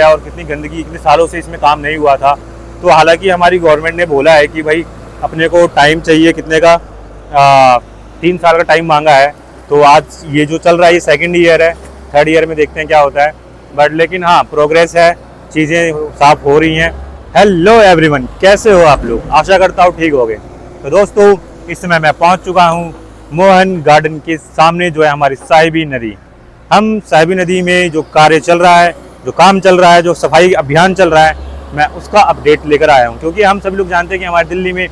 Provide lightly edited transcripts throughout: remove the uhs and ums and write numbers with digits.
और कितनी गंदगी, इतने सालों से इसमें काम नहीं हुआ था। तो हालांकि हमारी गवर्नमेंट ने बोला है कि भाई अपने को टाइम चाहिए, कितने का 3 साल का टाइम मांगा है। तो आज ये जो चल रहा है ये सेकंड ईयर है, थर्ड ईयर में देखते हैं क्या होता है। बट लेकिन हाँ, प्रोग्रेस है, चीज़ें साफ हो रही हैं। हेलो एवरीवन, कैसे हो आप लोग? आशा करता हूँ ठीक होगे। तो दोस्तों, इस समय मैं पहुँच चुका हूँ मोहन गार्डन के सामने, जो है हमारी साहिबी नदी। हम साहिबी नदी में जो कार्य चल रहा है, जो काम चल रहा है, जो सफाई अभियान चल रहा है, मैं उसका अपडेट लेकर आया हूँ। क्योंकि हम सभी लोग जानते हैं कि हमारे दिल्ली में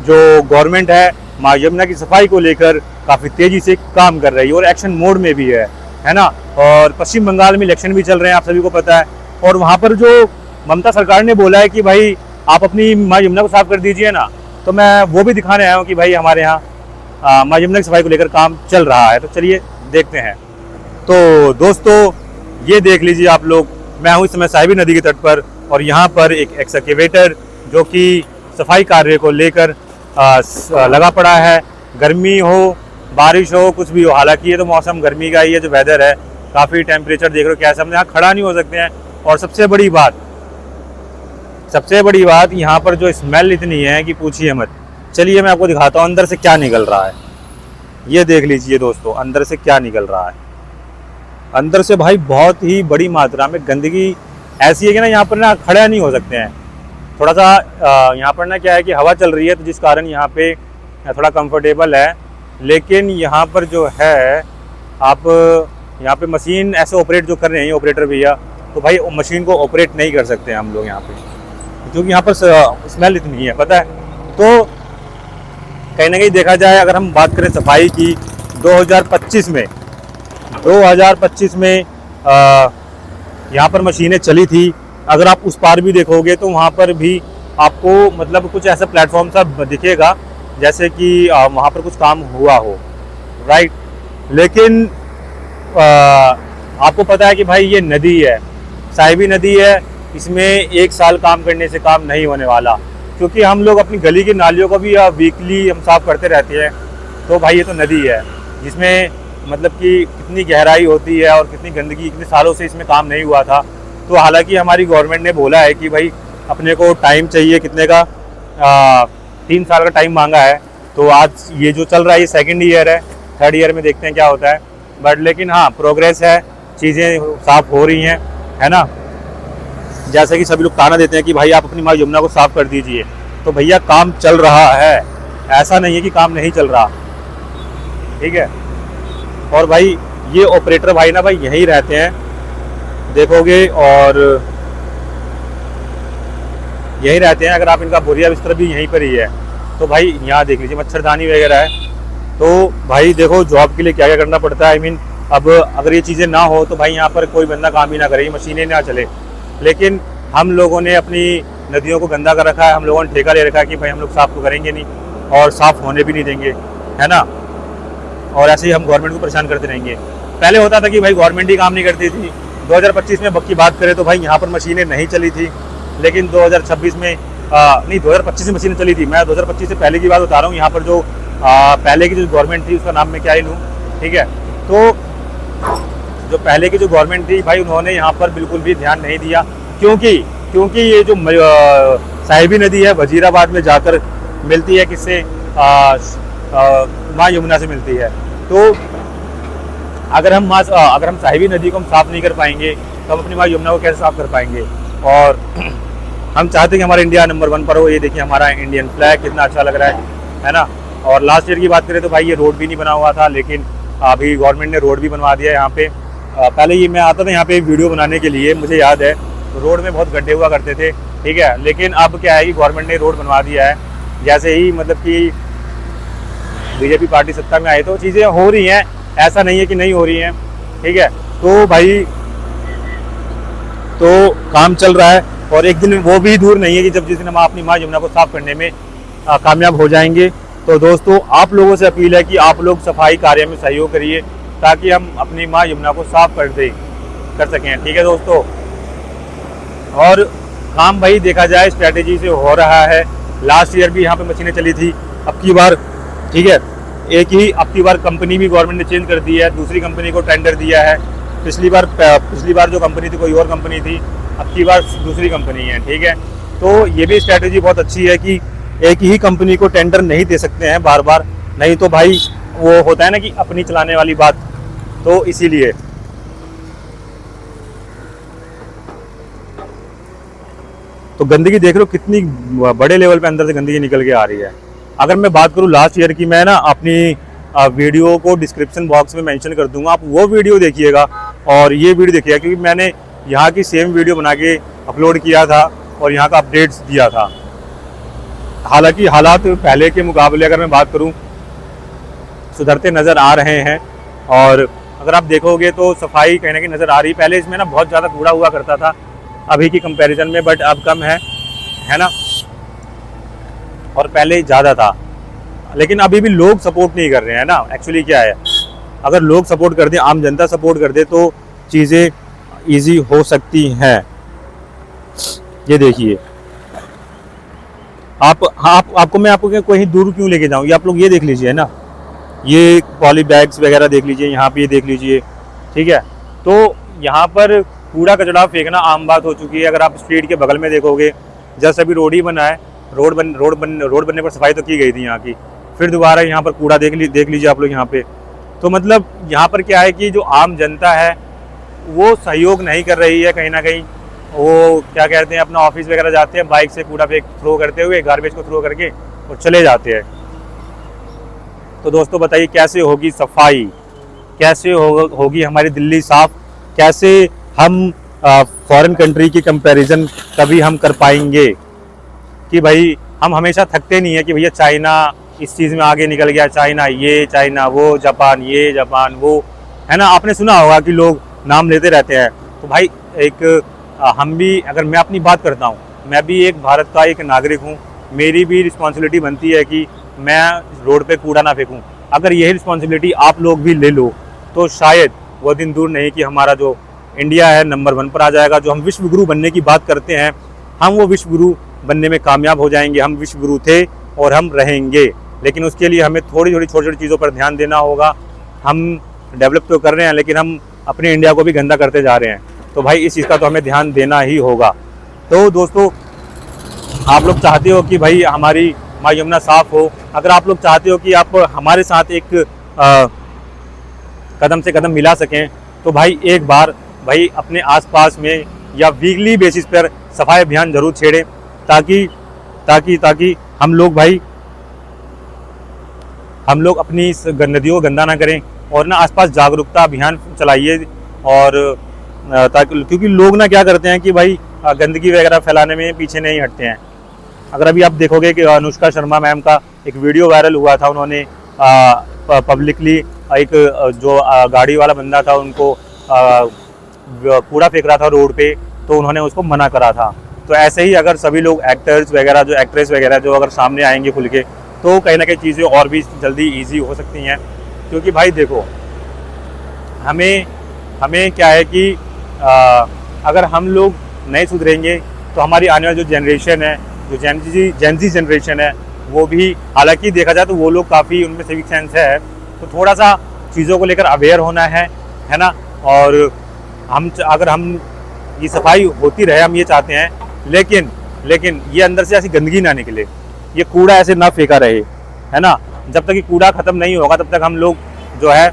जो गवर्नमेंट है माँ यमुना की सफाई को लेकर काफ़ी तेज़ी से काम कर रही है और एक्शन मोड में भी है ना। और पश्चिम बंगाल में इलेक्शन भी चल रहे हैं, आप सभी को पता है। और वहाँ पर जो ममता सरकार ने बोला है कि भाई आप अपनी माँ यमुना को साफ कर दीजिए ना, तो मैं वो भी दिखाने आया हूँ कि भाई हमारे यहाँ माँ यमुना की सफाई को लेकर काम चल रहा है। तो चलिए देखते हैं। तो दोस्तों, ये देख लीजिए आप लोग, मैं हूँ इस समय साहिबी नदी के तट पर और यहाँ पर एक एक्सकेवेटर जो कि सफाई कार्य को लेकर लगा पड़ा है। गर्मी हो, बारिश हो, कुछ भी हो, हालांकि ये तो मौसम गर्मी का ही है, जो वेदर है। काफ़ी टेम्परेचर देख रहे हो कैसा, हम यहाँ खड़ा नहीं हो सकते हैं। और सबसे बड़ी बात यहाँ पर जो स्मेल इतनी है कि पूछिए मत। चलिए मैं आपको दिखाता हूँ अंदर से क्या निकल रहा है। ये देख लीजिए दोस्तों, अंदर से क्या निकल रहा है। अंदर से भाई बहुत ही बड़ी मात्रा में गंदगी ऐसी है कि ना यहाँ पर ना खड़ा नहीं हो सकते हैं। थोड़ा सा यहाँ पर ना क्या है कि हवा चल रही है, तो जिस कारण यहाँ पे थोड़ा कंफर्टेबल है। लेकिन यहाँ पर जो है, आप यहाँ पे मशीन ऐसे ऑपरेट जो कर रहे हैं ऑपरेटर भैया, तो भाई मशीन को ऑपरेट नहीं कर सकते हम लोग यहाँ पे, क्योंकि यहाँ पर स्मेल इतनी है, पता है। तो कहीं ना कहीं देखा जाए, अगर हम बात करें सफाई की, 2025 में यहाँ पर मशीनें चली थी। अगर आप उस पार भी देखोगे तो वहाँ पर भी आपको मतलब कुछ ऐसा प्लेटफॉर्म सा दिखेगा जैसे कि वहाँ पर कुछ काम हुआ हो, राइट। लेकिन आपको पता है कि भाई ये नदी है, साहिबी नदी है, इसमें 1 साल काम करने से काम नहीं होने वाला। क्योंकि हम लोग अपनी गली की नालियों को भी वीकली हम साफ़ करते रहते हैं। तो भाई ये तो नदी है जिसमें मतलब कि कितनी गहराई होती है और कितनी गंदगी, इतने सालों से इसमें काम नहीं हुआ था। तो हालांकि हमारी गवर्नमेंट ने बोला है कि भाई अपने को टाइम चाहिए, कितने का 3 साल का टाइम मांगा है। तो आज ये जो चल रहा है ये सेकंड ईयर है, थर्ड ईयर में देखते हैं क्या होता है। बट लेकिन हाँ, प्रोग्रेस है, चीज़ें साफ हो रही हैं, है ना। जैसे कि सभी लोग ताना देते हैं कि भाई आप अपनी माँ यमुना को साफ कर दीजिए, तो भैया काम चल रहा है, ऐसा नहीं है कि काम नहीं चल रहा, ठीक है। और भाई ये ऑपरेटर भाई ना भाई यहीं रहते हैं, देखोगे, और यहीं रहते हैं। अगर आप इनका बोरिया बिस्तर भी यहीं पर ही है, तो भाई यहाँ देख लीजिए मच्छरदानी वगैरह है। तो भाई देखो जॉब के लिए क्या क्या करना पड़ता है। आई मीन अब अगर ये चीज़ें ना हो तो भाई यहाँ पर कोई बंदा काम ही ना करे, मशीनें ना चले। लेकिन हम लोगों ने अपनी नदियों को गंदा कर रखा है, हम लोगों ने ठेका ले रखा है कि भाई हम लोग साफ़ तो करेंगे नहीं और साफ़ होने भी नहीं देंगे, है ना। और ऐसे ही हम गवर्नमेंट को परेशान करते रहेंगे। पहले होता था कि भाई गवर्नमेंट ही काम नहीं करती थी। 2025 में की बात करें तो भाई यहाँ पर मशीनें नहीं चली थी। लेकिन 2026 में 2025 में मशीनें चली थी। मैं 2025 से पहले की बात बता रहा हूँ। यहाँ पर जो पहले की जो गवर्नमेंट थी उसका नाम मैं क्या ही लूँ, ठीक है। तो जो पहले की जो गवर्नमेंट थी भाई, उन्होंने यहाँ पर बिल्कुल भी ध्यान नहीं दिया। क्योंकि ये जो साहिबी नदी है वजीराबाद में जाकर मिलती है, किससे, माँ यमुना से मिलती है। तो अगर हम साहिबी नदी को हम साफ़ नहीं कर पाएंगे तो हम अपनी माँ यमुना को कैसे साफ़ कर पाएंगे। और हम चाहते हैं कि हमारा इंडिया नंबर 1 पर हो। ये देखिए हमारा इंडियन फ्लैग कितना अच्छा लग रहा है ना। और लास्ट ईयर की बात करें तो भाई ये रोड भी नहीं बना हुआ था, लेकिन अभी गवर्नमेंट ने रोड भी बनवा दिया है यहाँ पे। पहले ये मैं आता था यहाँ पे वीडियो बनाने के लिए, मुझे याद है रोड में बहुत गड्ढे हुआ करते थे, ठीक है। लेकिन अब क्या है कि गवर्नमेंट ने रोड बनवा दिया है। जैसे ही मतलब कि बीजेपी पार्टी सत्ता में आई तो चीज़ें हो रही हैं, ऐसा नहीं है कि नहीं हो रही हैं, ठीक है। तो भाई तो काम चल रहा है और एक दिन वो भी दूर नहीं है कि जब जिस दिन हम अपनी माँ यमुना को साफ़ करने में कामयाब हो जाएंगे। तो दोस्तों, आप लोगों से अपील है कि आप लोग सफाई कार्य में सहयोग करिए ताकि हम अपनी माँ यमुना को साफ़ कर सकें, ठीक है दोस्तों। और काम भाई देखा जाए स्ट्रैटेजी से हो रहा है। लास्ट ईयर भी यहाँ पे मशीनें चली थी, अब की बार, ठीक है, अब की बार कंपनी भी गवर्नमेंट ने चेंज कर दी है, दूसरी कंपनी को टेंडर दिया है। पिछली बार जो कंपनी थी कोई और कंपनी थी, अब की बार दूसरी कंपनी है, ठीक है। तो ये भी स्ट्रैटेजी बहुत अच्छी है कि एक ही कंपनी को टेंडर नहीं दे सकते हैं बार बार, नहीं तो भाई वो होता है ना कि अपनी चलाने वाली बात, तो इसीलिए। तो गंदगी देख लो कितनी बड़े लेवल पे अंदर से गंदगी निकल के आ रही है। अगर मैं बात करूँ लास्ट ईयर की, मैं ना अपनी वीडियो को डिस्क्रिप्शन बॉक्स में मेंशन कर दूंगा, आप वो वीडियो देखिएगा और ये वीडियो देखिएगा, क्योंकि मैंने यहाँ की सेम वीडियो बना के अपलोड किया था और यहाँ का अपडेट्स दिया था। हालांकि हालात पहले के मुकाबले अगर मैं बात करूँ सुधरते नज़र आ रहे हैं, और अगर आप देखोगे तो सफाई कहीं ना कहीं नज़र आ रही है। पहले इसमें ना बहुत ज़्यादा कूड़ा हुआ करता था अभी की कंपैरिजन में, बट अब कम है ना, और पहले ज़्यादा था। लेकिन अभी भी लोग सपोर्ट नहीं कर रहे हैं ना। एक्चुअली क्या है, अगर लोग सपोर्ट कर दें, आम जनता सपोर्ट कर दे, तो चीज़ें ईजी हो सकती हैं। ये देखिए आपको मैं आपको कहीं दूर क्यों लेके जाऊँ, ये आप लोग ये देख लीजिए ना, ये पॉली बैग्स वगैरह देख लीजिए, यहाँ पे ये देख लीजिए, ठीक है। तो यहाँ पर कूड़ा कचड़ा फेंकना आम बात हो चुकी है। अगर आप स्ट्रीट के बगल में देखोगे, जैसे अभी रोड ही बना है, रोड बनने पर सफाई तो की गई थी यहाँ की, फिर दोबारा यहाँ पर कूड़ा देख लीजिए आप लोग यहाँ पे। तो मतलब यहाँ पर क्या है कि जो आम जनता है वो सहयोग नहीं कर रही है कहीं ना कहीं। वो क्या कहते हैं, अपना ऑफिस वगैरह जाते हैं, बाइक से कूड़ा थ्रो करते हुए, गार्बेज को थ्रो करके और चले जाते हैं। तो दोस्तों बताइए कैसे होगी सफाई, कैसे होगी हमारी दिल्ली साफ, कैसे हम फॉरेन कंट्री की कंपैरिजन कभी हम कर पाएंगे कि भाई हम हमेशा थकते नहीं है कि भैया चाइना इस चीज़ में आगे निकल गया, चाइना ये, चाइना वो, जापान ये, जापान वो, है ना। आपने सुना होगा कि लोग नाम लेते रहते हैं। तो भाई एक हम भी, अगर मैं अपनी बात करता हूँ, मैं भी एक भारत का एक नागरिक हूँ, मेरी भी रिस्पॉन्सिबिलिटी बनती है कि मैं रोड पे कूड़ा ना फेंकूँ। अगर यही रिस्पॉन्सिबिलिटी आप लोग भी ले लो तो शायद वो दिन दूर नहीं कि हमारा जो इंडिया है नंबर 1 पर आ जाएगा। जो हम विश्व गुरु बनने की बात करते हैं, हम वो विश्व गुरु बनने में कामयाब हो जाएंगे। हम विश्व गुरु थे और हम रहेंगे, लेकिन उसके लिए हमें छोटी छोटी चीज़ों पर ध्यान देना होगा। हम डेवलप तो कर रहे हैं, लेकिन हम अपने इंडिया को भी गंदा करते जा रहे हैं। तो भाई इस चीज़ का तो हमें ध्यान देना ही होगा। तो दोस्तों आप लोग चाहते हो कि भाई हमारी माँ यमुना साफ़ हो, अगर आप लोग चाहते हो कि आप हमारे साथ एक कदम से कदम मिला सकें, तो भाई एक बार भाई अपने आसपास में या वीकली बेसिस पर सफाई अभियान जरूर छेड़ें, ताकि हम लोग अपनी इस नदियों को गंदा ना करें, और ना आसपास जागरूकता अभियान चलाइए। और ताकि, क्योंकि लोग ना क्या करते हैं कि भाई गंदगी वगैरह फैलाने में पीछे नहीं हटते हैं। अगर अभी आप देखोगे कि अनुष्का शर्मा मैम का एक वीडियो वायरल हुआ था, उन्होंने पब्लिकली एक जो गाड़ी वाला बंदा था उनको कूड़ा फेंक रहा था रोड पे, तो उन्होंने उसको मना करा था। तो ऐसे ही अगर सभी लोग एक्टर्स वगैरह, जो एक्ट्रेस वगैरह जो अगर सामने आएंगे खुल के, तो कहीं ना कहीं चीज़ें और भी जल्दी ईजी हो सकती हैं। क्योंकि भाई देखो हमें क्या है कि अगर हम लोग नहीं सुधरेंगे तो हमारी आने वाली जो जनरेशन है, जो जेनजी जनरेशन है, वो भी, हालांकि देखा जाए तो वो लोग काफ़ी, उनमें सिविक सेंस है, तो थोड़ा सा चीज़ों को लेकर अवेयर होना है ना। और अगर हम ये सफाई होती रहे, हम ये चाहते हैं, लेकिन ये अंदर से ऐसी गंदगी ना निकले, ये कूड़ा ऐसे ना फेंका रहे, है ना। जब तक ये कूड़ा ख़त्म नहीं होगा तब तक हम लोग जो है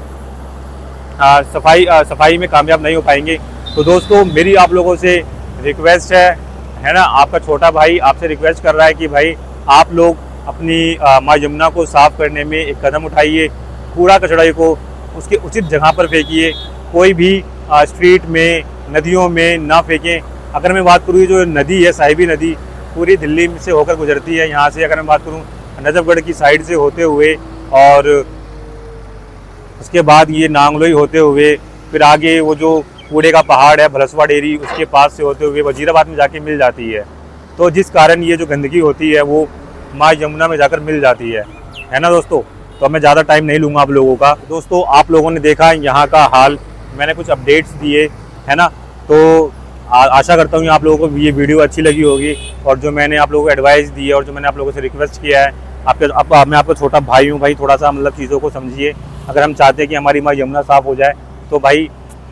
सफाई में कामयाब नहीं हो पाएंगे। तो दोस्तों मेरी आप लोगों से रिक्वेस्ट है ना, आपका छोटा भाई आपसे रिक्वेस्ट कर रहा है कि भाई आप लोग अपनी माँ यमुना को साफ़ करने में एक कदम उठाइए। कूड़ा कचड़ा को उसके उचित जगह पर फेंकिए, कोई भी स्ट्रीट में, नदियों में ना फेंकें। अगर मैं बात करूँ, जो नदी है साहिबी नदी, पूरी दिल्ली से होकर गुजरती है। यहाँ से अगर मैं बात करूँ नजफगढ़ की साइड से होते हुए, और उसके बाद ये नांगलोई होते हुए, फिर आगे वो जो कूड़े का पहाड़ है भलसवा डेरी, उसके पास से होते हुए वजीराबाद में जाके मिल जाती है। तो जिस कारण ये जो गंदगी होती है वो माँ यमुना में जाकर मिल जाती है ना दोस्तों। तो मैं ज़्यादा टाइम नहीं लूँगा आप लोगों का। दोस्तों आप लोगों ने देखा यहाँ का हाल, मैंने कुछ अपडेट्स दिए, है ना। तो आशा करता हूँ आप लोगों को ये वीडियो अच्छी लगी होगी, और जो मैंने आप लोगों को एडवाइस दी है और जो मैंने आप लोगों से रिक्वेस्ट किया है, मैं आपका छोटा भाई हूँ भाई, थोड़ा सा मतलब चीज़ों को समझिए। अगर हम चाहते हैं कि हमारी माँ यमुना साफ़ हो जाए, तो भाई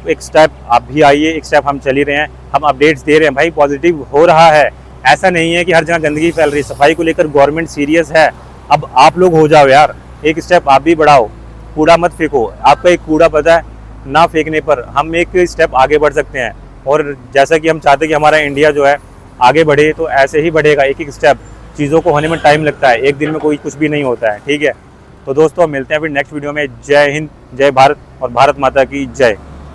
एक स्टेप आप भी आइए, एक स्टेप हम चल ही रहे हैं, हम अपडेट्स दे रहे हैं भाई, पॉजिटिव हो रहा है। ऐसा नहीं है कि हर जगह गंदगी फैल रही है, सफाई को लेकर गवर्नमेंट सीरियस है। अब आप लोग हो जाओ यार, एक स्टेप आप भी बढ़ाओ, कूड़ा मत फेंको। आपका एक कूड़ा पता है, ना फेंकने पर हम एक स्टेप आगे बढ़ सकते हैं। और जैसा कि हम चाहते हैं कि हमारा इंडिया जो है आगे बढ़े, तो ऐसे ही बढ़ेगा, एक एक स्टेप। चीज़ों को होने में टाइम लगता है, एक दिन में कोई कुछ भी नहीं होता है, ठीक है। तो दोस्तों मिलते हैं फिर नेक्स्ट वीडियो में। जय हिंद, जय भारत और भारत माता की जय।